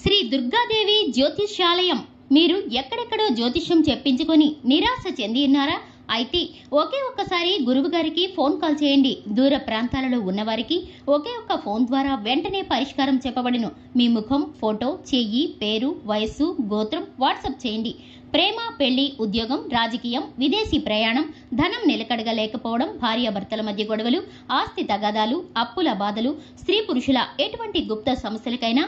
శ్రీ దుర్గాదేవి జ్యోతిష్యాలయం. మీరు ఎక్కడెక్కడో జ్యోతిష్యం చెప్పించుకొని నిరాశ చెంది ఉన్నారా? అయితే ఒకే ఒక్కసారి గురువు గారికి ఫోన్ కాల్ చేయండి. దూర ప్రాంతాలలో ఉన్నవారికి ఒకే ఒక్క ఫోన్ ద్వారా వెంటనే పరిష్కారం చెప్పబడును. మీ ముఖం, ఫోటో, చెయ్యి, పేరు, వయస్సు, గోత్రం వాట్సాప్ చేయండి. ప్రేమ, పెళ్లి, ఉద్యోగం, రాజకీయం, విదేశీ ప్రయాణం, ధనం నిలకడగా లేకపోవడం, భార్యాభర్తల మధ్య గొడవలు, ఆస్తి తగాదాలు, అప్పుల బాధలు, స్త్రీ పురుషుల ఎటువంటి గుప్త సమస్యలకైనా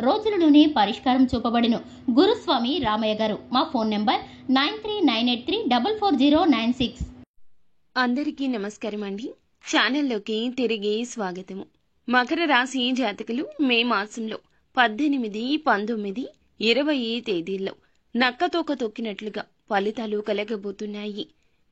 రోజులలోనే పరిష్కారం చూపబడును. గురుస్వామి రామయ్య గారు. మా ఫోన్ నెంబర్ 9398344096. అందరికీ నమస్కారం అండి. ఛానల్లోకి తిరిగి స్వాగతము. మకర రాశి జాతకులు మే మాసంలో 18, 19, 20 తేదీల్లో నక్కతోక తొక్కినట్లుగా ఫలితాలు కలగబోతున్నాయి.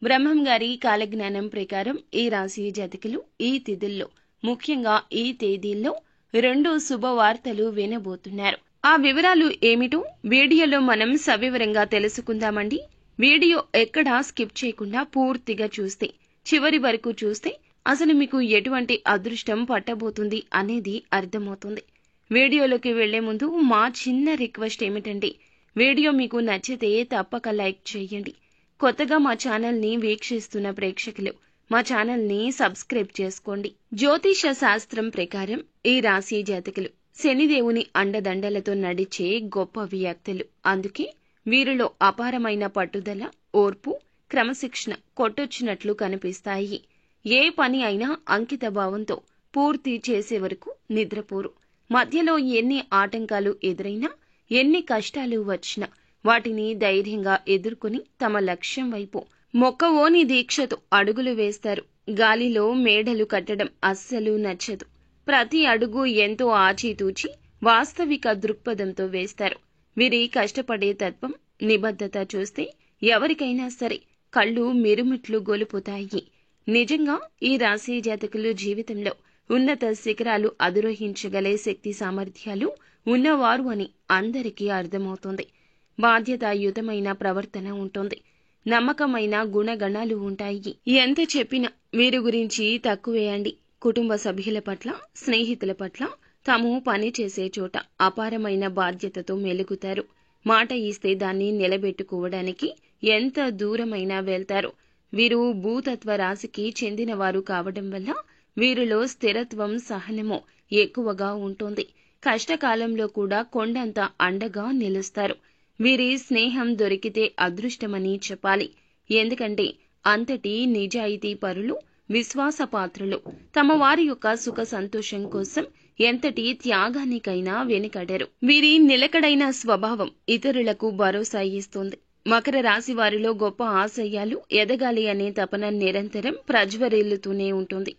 బ్రహ్మం గారి కాలజ్ఞానం ప్రకారం ఈ రాశి జాతకులు ఈ తిథుల్లో, ముఖ్యంగా ఈ తేదీల్లో 2 శుభవార్తలు వినబోతున్నారు. ఆ వివరాలు ఏమిటో వీడియోలో మనం సవివరంగా తెలుసుకుందామండి. వీడియో ఎక్కడా స్కిప్ చేయకుండా పూర్తిగా చూస్తే, చివరి వరకు చూస్తే అసలు మీకు ఎటువంటి అదృష్టం పట్టబోతుంది అనేది అర్థమవుతుంది. వీడియోలోకి వెళ్లే ముందు మా చిన్న రిక్వెస్ట్ ఏమిటంటే, వీడియో మీకు నచ్చితే తప్పక లైక్ చేయండి. కొత్తగా మా ఛానల్ని వీక్షిస్తున్న ప్రేక్షకులు మా ఛానల్ని సబ్స్క్రైబ్ చేసుకోండి. జ్యోతిష శాస్త్రం ప్రకారం ఈ రాశి జాతకులు శనిదేవుని అండదండలతో నడిచే గొప్ప వ్యక్తులు. అందుకే వీరిలో అపారమైన పట్టుదల, ఓర్పు, క్రమశిక్షణ కొట్టొచ్చినట్లు కనిపిస్తాయి. ఏ పని అయినా అంకిత భావంతో పూర్తి చేసే వరకు నిద్రపోరు. మధ్యలో ఎన్ని ఆటంకాలు ఎదురైనా, ఎన్ని కష్టాలు వచ్చినా వాటిని ధైర్యంగా ఎదుర్కొని తమ లక్ష్యం వైపు మొక్కవోని దీక్షతో అడుగులు వేస్తారు. గాలిలో మేడలు కట్టడం అస్సలు నచ్చదు. ప్రతి అడుగు ఎంతో ఆచితూచి వాస్తవిక దృక్పథంతో వేస్తారు. వీరి కష్టపడే తత్వం, నిబద్ధత చూస్తే ఎవరికైనా సరే కళ్ళు మిరుమిట్లు గొలుపుతాయి. నిజంగా ఈ రాశి జాతకులు జీవితంలో ఉన్నత శిఖరాలు అధిరోహించగలే శక్తి సామర్థ్యాలు ఉన్నవారు అని అందరికీ అర్థమవుతుంది. బాధ్యతాయుతమైన ప్రవర్తన ఉంటుంది. నమ్మకమైన గుణగణాలు ఉంటాయి. ఎంత చెప్పినా వీరి గురించి తక్కువేయండి. కుటుంబ సభ్యుల పట్ల, స్నేహితుల పట్ల తాము పనిచేసే చోట అపారమైన బాధ్యతతో మెలుగుతారు. మాట ఇస్తే దాన్ని నిలబెట్టుకోవడానికి ఎంత దూరమైనా వెళ్తారు. వీరు భూతత్వ రాశికి చెందినవారు కావడం వల్ల వీరిలో స్థిరత్వం, సహనము ఎక్కువగా ఉంటుంది. కష్టకాలంలో కూడా కొండంత అండగా నిలుస్తారు. వీరి స్నేహం దొరికితే అదృష్టమని చెప్పాలి. ఎందుకంటే అంతటి నిజాయితీ పరులు, విశ్వాసపాత్రులు. తమ వారి యొక్క సుఖ సంతోషం కోసం ఎంతటి త్యాగానికైనా వెనుకడరు. వీరి నిలకడైన స్వభావం ఇతరులకు భరోసా ఇస్తుంది. మకర రాశి వారిలో గొప్ప ఆశయాలు, ఎదగాలి అనే తపన నిరంతరం ప్రజ్వరిల్లుతూనే ఉంటుంది.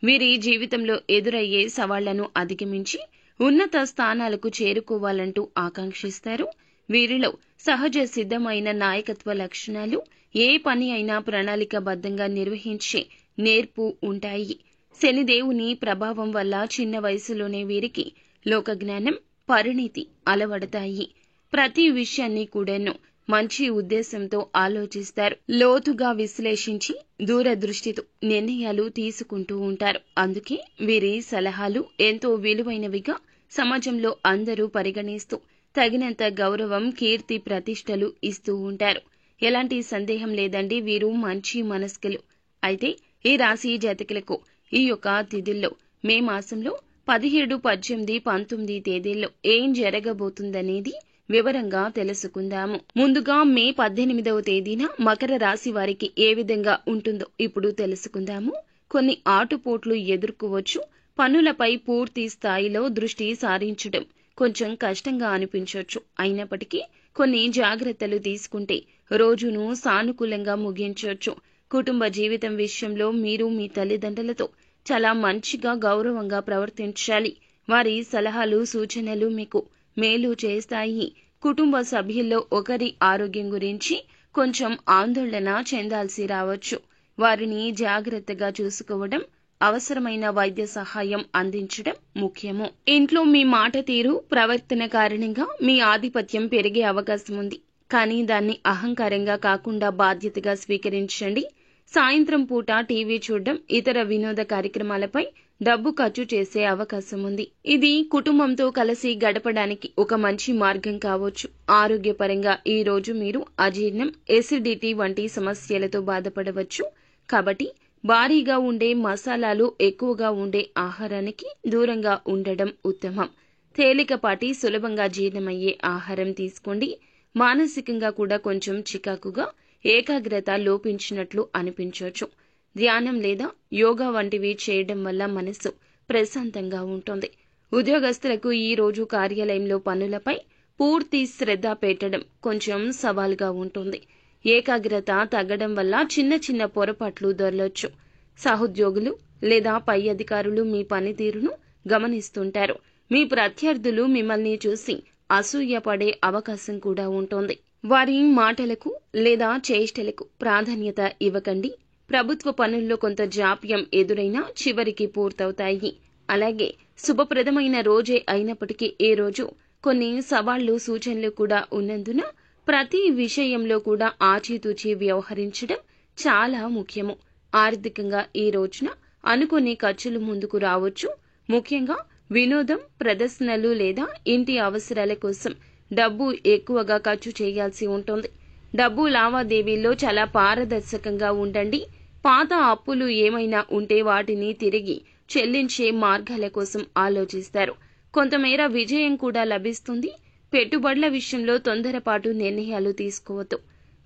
వీరి జీవితంలో ఎదురయ్యే సవాళ్లను అధిగమించి ఉన్నత స్థానాలకు చేరుకోవాలంటూ ఆకాంక్షిస్తారు. వీరిలో సహజ సిద్ధమైన నాయకత్వ లక్షణాలు, ఏ పని అయినా ప్రణాళికాబద్ధంగా నిర్వహించే నేర్పు ఉంటాయి. శనిదేవుని ప్రభావం వల్ల చిన్న వయసులోనే వీరికి లోకజ్ఞానం, పరిణితి అలవడతాయి. ప్రతి విషయాన్ని కూడాను మంచి ఉద్దేశంతో ఆలోచిస్తారు. లోతుగా విశ్లేషించి దూరదృష్టితో నిర్ణయాలు తీసుకుంటూ ఉంటారు. అందుకే వీరి సలహాలు ఎంతో విలువైనవిగా సమాజంలో అందరూ పరిగణిస్తూ తగినంత గౌరవం, కీర్తి ప్రతిష్టలు ఇస్తూ ఉంటారు. ఎలాంటి సందేహం లేదండి, వీరు మంచి మనస్కులు. అయితే ఈ రాశి జాతకులకు ఈ యొక్క తిథుల్లో మే మాసంలో 17, 18, 19 తేదీల్లో ఏం జరగబోతుందనేది వివరంగా తెలుసుకుందాము. ముందుగా మే 18వ తేదీన మకర రాశి వారికి ఏ విధంగా ఉంటుందో ఇప్పుడు తెలుసుకుందాము. కొన్ని ఆటుపోట్లు ఎదుర్కోవచ్చు. పనులపై పూర్తి స్థాయిలో దృష్టి సారించడం కొంచెం కష్టంగా అనిపించవచ్చు. అయినప్పటికీ కొన్ని జాగ్రత్తలు తీసుకుంటే రోజును సానుకూలంగా ముగించవచ్చు. కుటుంబ జీవితం విషయంలో మీరు మీ తల్లిదండ్రులతో చాలా మంచిగా, గౌరవంగా ప్రవర్తించాలి. వారి సలహాలు, సూచనలు మీకు మేలు చేస్తాయి. కుటుంబ సభ్యుల్లో ఒకరి ఆరోగ్యం గురించి కొంచెం ఆందోళన చెందాల్సి రావచ్చు. వారిని జాగ్రత్తగా చూసుకోవడం, అవసరమైన వైద్య సహాయం అందించడం ముఖ్యము. ఇంట్లో మీ మాట తీరు, ప్రవర్తన కారణంగా మీ ఆధిపత్యం పెరిగే అవకాశం ఉంది. కానీ దాన్ని అహంకారంగా కాకుండా బాధ్యతగా స్వీకరించండి. సాయంత్రం పూట టీవీ చూడడం, ఇతర వినోద కార్యక్రమాలపై డబ్బు ఖర్చు చేసే అవకాశం ఉంది. ఇది కుటుంబంతో కలిసి గడపడానికి ఒక మంచి మార్గం కావచ్చు. ఆరోగ్యపరంగా ఈ రోజు మీరు అజీర్ణం, ఎసిడిటీ వంటి సమస్యలతో బాధపడవచ్చు. కాబట్టి భారీగా ఉండే మసాలాలు ఎక్కువగా ఉండే ఆహారానికి దూరంగా ఉండడం ఉత్తమం. తేలికపాటి సులభంగా జీర్ణమయ్యే ఆహారం తీసుకోండి. మానసికంగా కూడా కొంచెం చికాకుగా, ఏకాగ్రత లోపించినట్లు అనిపించవచ్చు. ధ్యానం లేదా యోగా వంటివి చేయడం వల్ల మనసు ప్రశాంతంగా ఉంటుంది. ఉద్యోగస్తులకు ఈ రోజు కార్యాలయంలో పనులపై పూర్తి శ్రద్ధ పెట్టడం కొంచెం సవాలుగా ఉంటుంది. ఏకాగ్రత తగ్గడం వల్ల చిన్న చిన్న పొరపాట్లు దొరలొచ్చు. సహోద్యోగులు లేదా పై అధికారులు మీ పనితీరును గమనిస్తుంటారు. మీ ప్రత్యర్థులు మిమ్మల్ని చూసి అసూయపడే అవకాశం కూడా ఉంటుంది. వారి మాటలకు లేదా చేష్టలకు ప్రాధాన్యత ఇవ్వకండి. ప్రభుత్వ పనుల్లో కొంత జాప్యం ఎదురైనా చివరికి పూర్తవుతాయి. అలాగే శుభప్రదమైన రోజే అయినప్పటికీ ఈ రోజు కొన్ని సవాళ్లు, సూచనలు కూడా ఉన్నందున ప్రతి విషయంలో కూడా ఆచితూచి వ్యవహరించడం చాలా ముఖ్యము. ఆర్థికంగా ఈ రోజున అనుకోని ఖర్చులు ముందుకు రావచ్చు. ముఖ్యంగా వినోదం, ప్రదర్శనలు లేదా ఇంటి అవసరాల కోసం డబ్బు ఎక్కువగా ఖర్చు చేయాల్సి ఉంటుంది. డబ్బు లావాదేవీల్లో చాలా పారదర్శకంగా ఉండండి. పాత అప్పులు ఏమైనా ఉంటే వాటిని తిరిగి చెల్లించే మార్గాల కోసం ఆలోచిస్తారు. కొంతమేర విజయం కూడా లభిస్తుంది. పెట్టుబడుల విషయంలో తొందరపాటు నిర్ణయాలు తీసుకోవద్దు.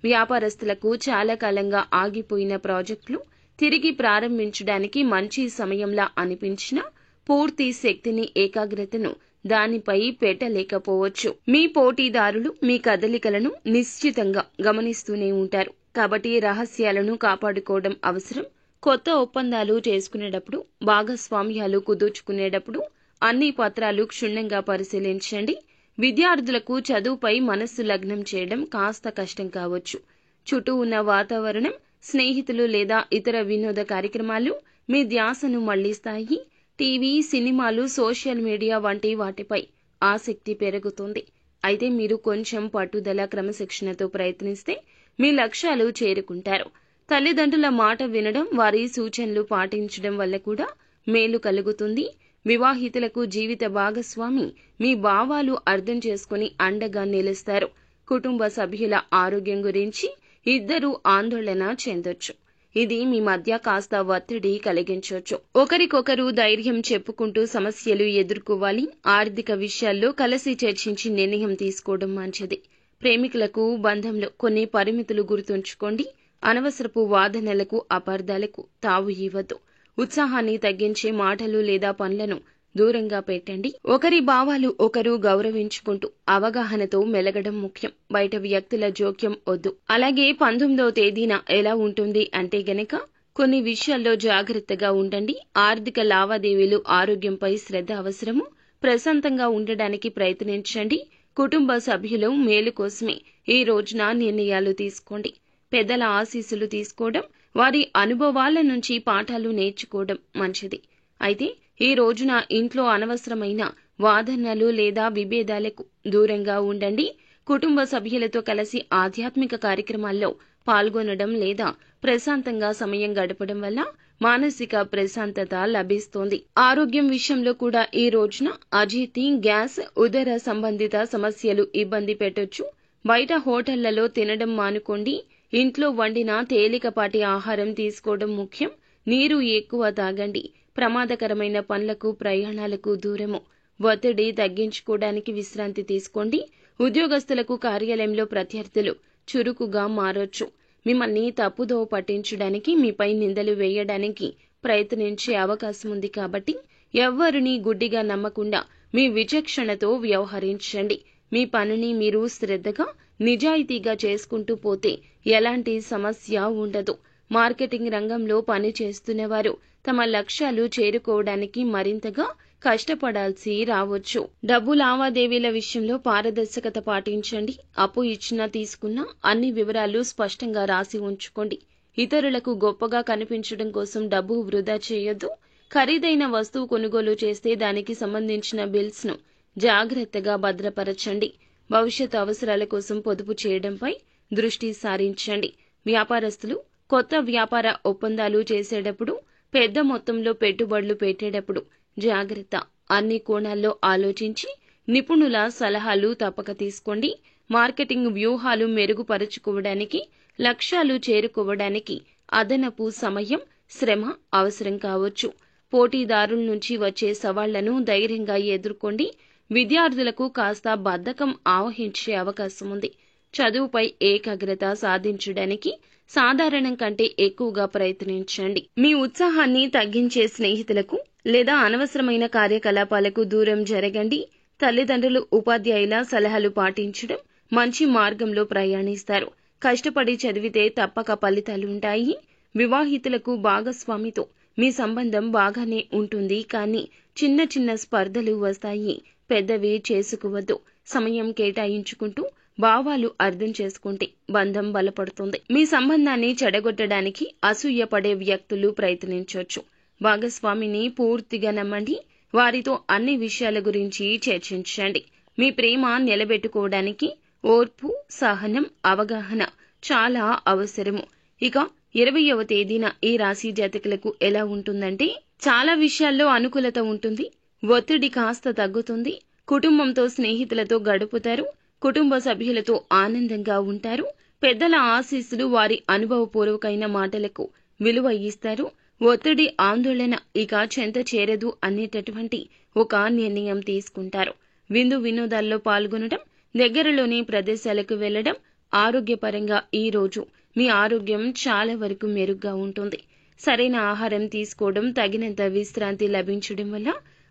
వ్యాపారస్తులకు చాలా కాలంగా ఆగిపోయిన ప్రాజెక్టులు తిరిగి ప్రారంభించడానికి మంచి సమయంలా అనిపించినా పూర్తి శక్తిని, ఏకాగ్రతను దానిపై పెట్టలేకపోవచ్చు. మీ పోటీదారులు మీ కదలికలను నిశ్చితంగా గమనిస్తూనే ఉంటారు. కాబట్టి రహస్యాలను కాపాడుకోవడం అవసరం. కొత్త ఒప్పందాలు చేసుకునేటప్పుడు, భాగస్వామ్యాలు కుదుర్చుకునేటప్పుడు అన్ని పత్రాలు క్షుణ్ణంగా పరిశీలించండి. విద్యార్థులకు చదువుపై మనస్సు లగ్నం చేయడం కాస్త కష్టం కావచ్చు. చుట్టూ ఉన్న వాతావరణం, స్నేహితులు లేదా ఇతర వినోద కార్యక్రమాలు మీ ధ్యాసను మళ్లిస్తాయి. టీవీ, సినిమాలు, సోషల్ మీడియా వంటి వాటిపై ఆసక్తి పెరుగుతుంది. అయితే మీరు కొంచెం పట్టుదల, క్రమశిక్షణతో ప్రయత్నిస్తే మీ లక్ష్యాలు చేరుకుంటారు. తల్లిదండ్రుల మాట వినడం, వారి సూచనలు పాటించడం వల్ల కూడా మేలు కలుగుతుంది. వివాహితులకు జీవిత భాగస్వామి మీ భావాలు అర్థం చేసుకుని అండగా నిలుస్తారు. కుటుంబ సభ్యుల ఆరోగ్యం గురించి ఇద్దరూ ఆందోళన చెందొచ్చు. ఇది మీ మధ్య కాస్త ఒత్తిడి కలిగించవచ్చు. ఒకరికొకరు ధైర్యం చెప్పుకుంటూ సమస్యలు ఎదుర్కోవాలి. ఆర్థిక విషయాల్లో కలిసి చర్చించి నిర్ణయం తీసుకోవడం మంచిది. ప్రేమికులకు బంధంలో కొన్ని పరిమితులు గుర్తుంచుకోండి. అనవసరపు వాదనలకు, అపార్థాలకు తావు ఇవ్వద్దు. ఉత్సాహాన్ని తగ్గించే మాటలు లేదా పనులను దూరంగా పెట్టండి. ఒకరి భావాలు ఒకరు గౌరవించుకుంటూ అవగాహనతో మెలగడం ముఖ్యం. బయట వ్యక్తుల జోక్యం వద్దు. అలాగే 19వ తేదీన ఎలా ఉంటుంది అంటే గనక కొన్ని విషయాల్లో జాగ్రత్తగా ఉండండి. ఆర్థిక లావాదేవీలు, ఆరోగ్యంపై శ్రద్ధ అవసరము. ప్రశాంతంగా ఉండడానికి ప్రయత్నించండి. కుటుంబ సభ్యులు మేలు కోసమే ఈ రోజున నిర్ణయాలు తీసుకోండి. పెద్దల ఆశీస్సులు తీసుకోవడం, వారి అనుభవాల నుంచి పాఠాలు నేర్చుకోవడం మంచిది. అయితే ఈ రోజున ఇంట్లో అనవసరమైన వాదనలు లేదా విభేదాలకు దూరంగా ఉండండి. కుటుంబ సభ్యులతో కలిసి ఆధ్యాత్మిక కార్యక్రమాల్లో పాల్గొనడం లేదా ప్రశాంతంగా సమయం గడపడం వల్ల మానసిక ప్రశాంతత లభిస్తోంది. ఆరోగ్యం విషయంలో కూడా ఈ రోజున అజీర్తి, గ్యాస్, ఉదర సంబంధిత సమస్యలు ఇబ్బంది పెట్టొచ్చు. బయట హోటళ్లలో తినడం మానుకోండి. ఇంట్లో వండిన తేలికపాటి ఆహారం తీసుకోవడం ముఖ్యం. నీరు ఎక్కువ తాగండి. ప్రమాదకరమైన పనులకు, ప్రయాణాలకు దూరము. ఒత్తిడి తగ్గించుకోవడానికి విశ్రాంతి తీసుకోండి. ఉద్యోగస్తులకు కార్యాలయంలో ప్రత్యర్థులు చురుకుగా మారొచ్చు. మిమ్మల్ని తప్పుదోవ పట్టించడానికి, మీపై నిందలు వేయడానికి ప్రయత్నించే అవకాశం ఉంది. కాబట్టి ఎవ్వరినీ గుడ్డిగా నమ్మకుండా మీ విచక్షణతో వ్యవహరించండి. మీ పనిని మీరు శ్రద్ధగా, నిజాయితీగా చేసుకుంటూ పోతే ఎలాంటి సమస్య ఉండదు. మార్కెటింగ్ రంగంలో పని చేస్తున్నవారు తమ లక్ష్యాలు చేరుకోవడానికి మరింతగా కష్టపడాల్సి రావచ్చు. డబ్బు లావాదేవీల విషయంలో పారదర్శకత పాటించండి. అప్పు ఇచ్చినా తీసుకున్నా అన్ని వివరాలు స్పష్టంగా రాసి ఉంచుకోండి. ఇతరులకు గొప్పగా కనిపించడం కోసం డబ్బు వృధా చేయొద్దు. ఖరీదైన వస్తువు కొనుగోలు చేస్తే దానికి సంబంధించిన బిల్స్ ను జాగ్రత్తగా భద్రపరచండి. భవిష్యత్ అవసరాల కోసం పొదుపు చేయడంపై దృష్టి సారించండి. వ్యాపారస్తులు కొత్త వ్యాపార ఒప్పందాలు చేసేటప్పుడు పెద్ద మొత్తంలో పెట్టుబడులు పెట్టేటప్పుడు జాగ్రత్త. అన్ని కోణాల్లో ఆలోచించి నిపుణుల సలహాలు తప్పక తీసుకోండి. మార్కెటింగ్ వ్యూహాలు మెరుగుపరుచుకోవడానికి, లక్ష్యాలు చేరుకోవడానికి అదనపు సమయం, శ్రమ అవసరం కావచ్చు. పోటీదారుల నుంచి వచ్చే సవాళ్లను ధైర్యంగా ఎదుర్కోండి. విద్యార్థులకు కాస్త బద్ధకం ఆవహించే అవకాశం ఉంది. చదువుపై ఏకాగ్రత సాధించడానికి సాధారణం కంటే ఎక్కువగా ప్రయత్నించండి. మీ ఉత్సాహాన్ని తగ్గించే స్నేహితులకు లేదా అనవసరమైన కార్యకలాపాలకు దూరం జరగండి. తల్లిదండ్రులు, ఉపాధ్యాయుల సలహాలు పాటించడం మంచి మార్గంలో ప్రయాణిస్తారు. కష్టపడి చదివితే తప్పక ఫలితాలుంటాయి. వివాహితులకు భాగస్వామితో మీ సంబంధం బాగానే ఉంటుంది, కానీ చిన్న చిన్న స్పర్ధలు వస్తాయి. పెద్దవి చేసుకోవద్దు. సమయం కేటాయించుకుంటూ భావాలు అర్థం చేసుకుంటే బంధం బలపడుతుంది. మీ సంబంధాన్ని చెడగొట్టడానికి అసూయపడే వ్యక్తులు ప్రయత్నించవచ్చు. భాగస్వామిని పూర్తిగా నమ్మండి. వారితో అన్ని విషయాల గురించి చర్చించండి. మీ ప్రేమ నిలబెట్టుకోవడానికి ఓర్పు, సహనం, అవగాహన చాలా అవసరము. ఇక 20వ తేదీన ఈ రాశి జాతకులకు ఎలా ఉంటుందంటే, చాలా విషయాల్లో అనుకూలత ఉంటుంది. ఒత్తిడి కాస్త తగ్గుతుంది. కుటుంబంతో, స్నేహితులతో గడుపుతారు. కుటుంబ సభ్యులతో ఆనందంగా ఉంటారు. పెద్దల ఆశీస్సులు, వారి అనుభవపూర్వకమైన మాటలకు విలువ ఇస్తారు. ఒత్తిడి, ఆందోళన ఇక చెంత చేరదు అనేటటువంటి ఒక నిర్ణయం తీసుకుంటారు. విందు వినోదాల్లో పాల్గొనడం, దగ్గరలోని ప్రదేశాలకు వెళ్లడం, ఆరోగ్యపరంగా ఈ రోజు మీ ఆరోగ్యం చాలా వరకు మెరుగ్గా ఉంటుంది. సరైన ఆహారం తీసుకోవడం, తగినంత విశ్రాంతి లభించడం వల్ల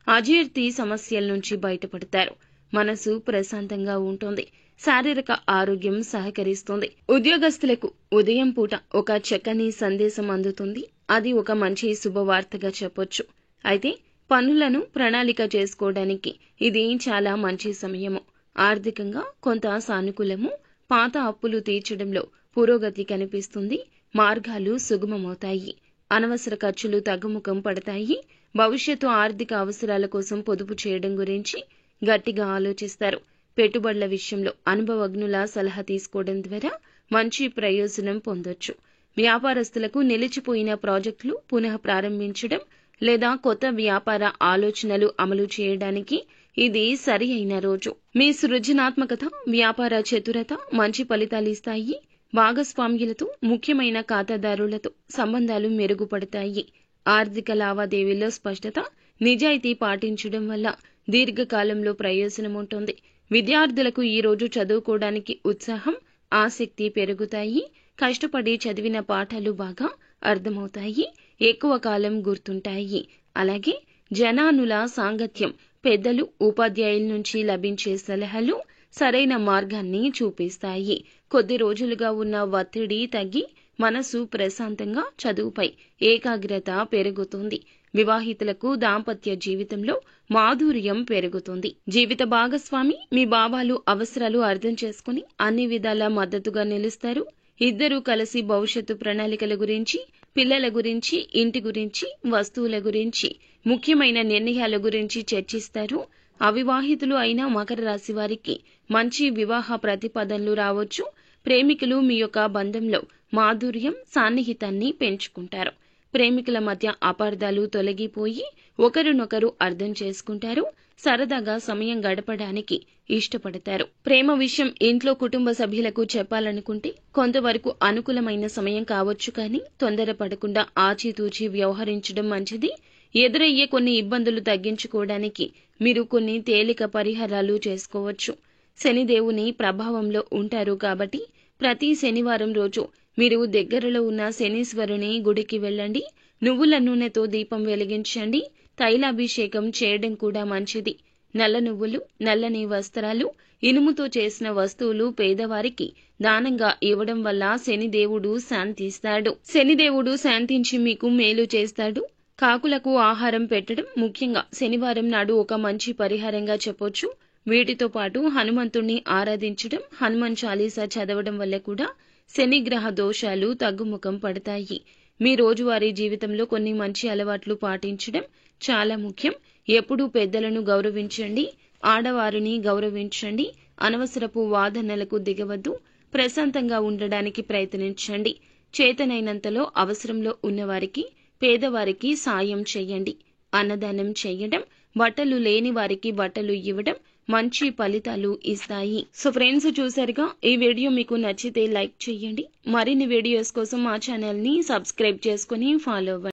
అజీర్తి సమస్యల నుంచి బయటపడతారు. మనసు ప్రశాంతంగా ఉంటుంది. శారీరక ఆరోగ్యం సహకరిస్తుంది. ఉద్యోగస్తులకు ఉదయం పూట ఒక చక్కని సందేశం అందుతుంది. అది ఒక మంచి శుభవార్తగా చెప్పొచ్చు. అయితే పనులను ప్రణాళిక చేసుకోవడానికి ఇది చాలా మంచి సమయము. ఆర్థికంగా కొంత సానుకూలము. పాత అప్పులు తీర్చడంలో పురోగతి కనిపిస్తుంది. మార్గాలు సుగమమవుతాయి. అనవసర ఖర్చులు తగ్గుముఖం పడతాయి. భవిష్యత్తు ఆర్థిక అవసరాల కోసం పొదుపు చేయడం గురించి గట్టిగా ఆలోచిస్తారు. పెట్టుబడుల విషయంలో అనుభవజ్ఞుల సలహా తీసుకోవడం ద్వారా మంచి ప్రయోజనం పొందొచ్చు. వ్యాపారస్తులకు నిలిచిపోయిన ప్రాజెక్టులు పునః ప్రారంభించడం లేదా కొత్త వ్యాపార ఆలోచనలు అమలు చేయడానికి ఇది సరి అయిన రోజు. మీ సృజనాత్మకత, వ్యాపార చతురత మంచి ఫలితాలిస్తాయి. భాగస్వామ్యులతో, ముఖ్యమైన ఖాతాదారులతో సంబంధాలు మెరుగుపడతాయి. ఆర్థిక లావాదేవీల్లో స్పష్టత, నిజాయితీ పాటించడం వల్ల దీర్ఘకాలంలో ప్రయోజనం ఉంటుంది. విద్యార్థులకు ఈ రోజు చదువుకోవడానికి ఉత్సాహం, ఆసక్తి పెరుగుతాయి. కష్టపడి చదివిన పాఠాలు బాగా అర్థమవుతాయి. ఎక్కువ కాలం గుర్తుంటాయి. అలాగే జనానుల సాంగత్యం, పెద్దలు, ఉపాధ్యాయుల నుంచి లభించే సలహాలు సరైన మార్గాన్ని చూపిస్తాయి. కొద్ది రోజులుగా ఉన్న ఒత్తిడి తగ్గి మనసు ప్రశాంతంగా, చదువుపై ఏకాగ్రత పెరుగుతుంది. వివాహితులకు దాంపత్య జీవితంలో మాధుర్యం పెరుగుతుంది. జీవిత భాగస్వామి మీ భావాలు, అవసరాలు అర్థం చేసుకుని అన్ని విధాలా మద్దతుగా నిలుస్తారు. ఇద్దరూ కలిసి భవిష్యత్తు ప్రణాళికల గురించి, పిల్లల గురించి, ఇంటి గురించి, వస్తువుల గురించి, ముఖ్యమైన నిర్ణయాల గురించి చర్చిస్తారు. అవివాహితులు అయిన మకర రాశి వారికి మంచి వివాహ ప్రతిపాదనలు రావచ్చు. ప్రేమికులు మీ యొక్క బంధంలో మాధుర్యం, సాన్నిహితాన్ని పెంచుకుంటారు. ప్రేమికుల మధ్య అపార్థాలు తొలగిపోయి ఒకరినొకరు అర్థం చేసుకుంటారు. సరదాగా సమయం గడపడానికి ఇష్టపడతారు. ప్రేమ విషయం ఇంట్లో కుటుంబ సభ్యులకు చెప్పాలనుకుంటే కొంతవరకు అనుకూలమైన సమయం కావచ్చు, కానీ తొందరపడకుండా ఆచితూచి వ్యవహరించడం మంచిది. ఎదురయ్యే కొన్ని ఇబ్బందులు తగ్గించుకోవడానికి మీరు కొన్ని తేలిక పరిహారాలు చేసుకోవచ్చు. శనిదేవుని ప్రభావంలో ఉంటారు కాబట్టి ప్రతి శనివారం రోజు మీరు దగ్గరలో ఉన్న శనీశ్వరుని గుడికి వెళ్ళండి. నువ్వుల నూనెతో దీపం వెలిగించండి. తైలాభిషేకం చేయడం కూడా మంచిది. నల్ల నువ్వులు, నల్లని వస్త్రాలు, ఇనుముతో చేసిన వస్తువులు పేదవారికి దానంగా ఇవ్వడం వల్ల శనిదేవుడు శాంతిస్తాడు. శనిదేవుడు శాంతించి మీకు మేలు చేస్తాడు. కాకులకు ఆహారం పెట్టడం ముఖ్యంగా శనివారం నాడు ఒక మంచి పరిహారంగా చెప్పొచ్చు. వీటితో పాటు హనుమంతుణ్ణి ఆరాధించడం, హనుమాన్ చాలీసా చదవడం వల్ల కూడా శనిగ్రహ దోషాలు తగ్గుముఖం పడతాయి. మీ రోజువారీ జీవితంలో కొన్ని మంచి అలవాట్లు పాటించడం చాలా ముఖ్యం. ఎప్పుడూ పెద్దలను గౌరవించండి. ఆడవారిని గౌరవించండి. అనవసరపు వాదనలకు దిగవద్దు. ప్రశాంతంగా ఉండడానికి ప్రయత్నించండి. చేతనైనంతలో అవసరంలో ఉన్నవారికి పేదవారికి సాయం చేయండి. అన్నదానం చేయడం, బట్టలు లేని వారికి బట్టలు ఇవ్వడం మంచి ఫలితాలు ఇస్తాయి. సో ఫ్రెండ్స్, చూసారుగా, ఈ వీడియో మీకు నచ్చితే లైక్ చేయండి. మరిన్ని వీడియోస్ కోసం మా ఛానల్ ని సబ్స్క్రైబ్ చేసుకుని ఫాలో అవ్వండి.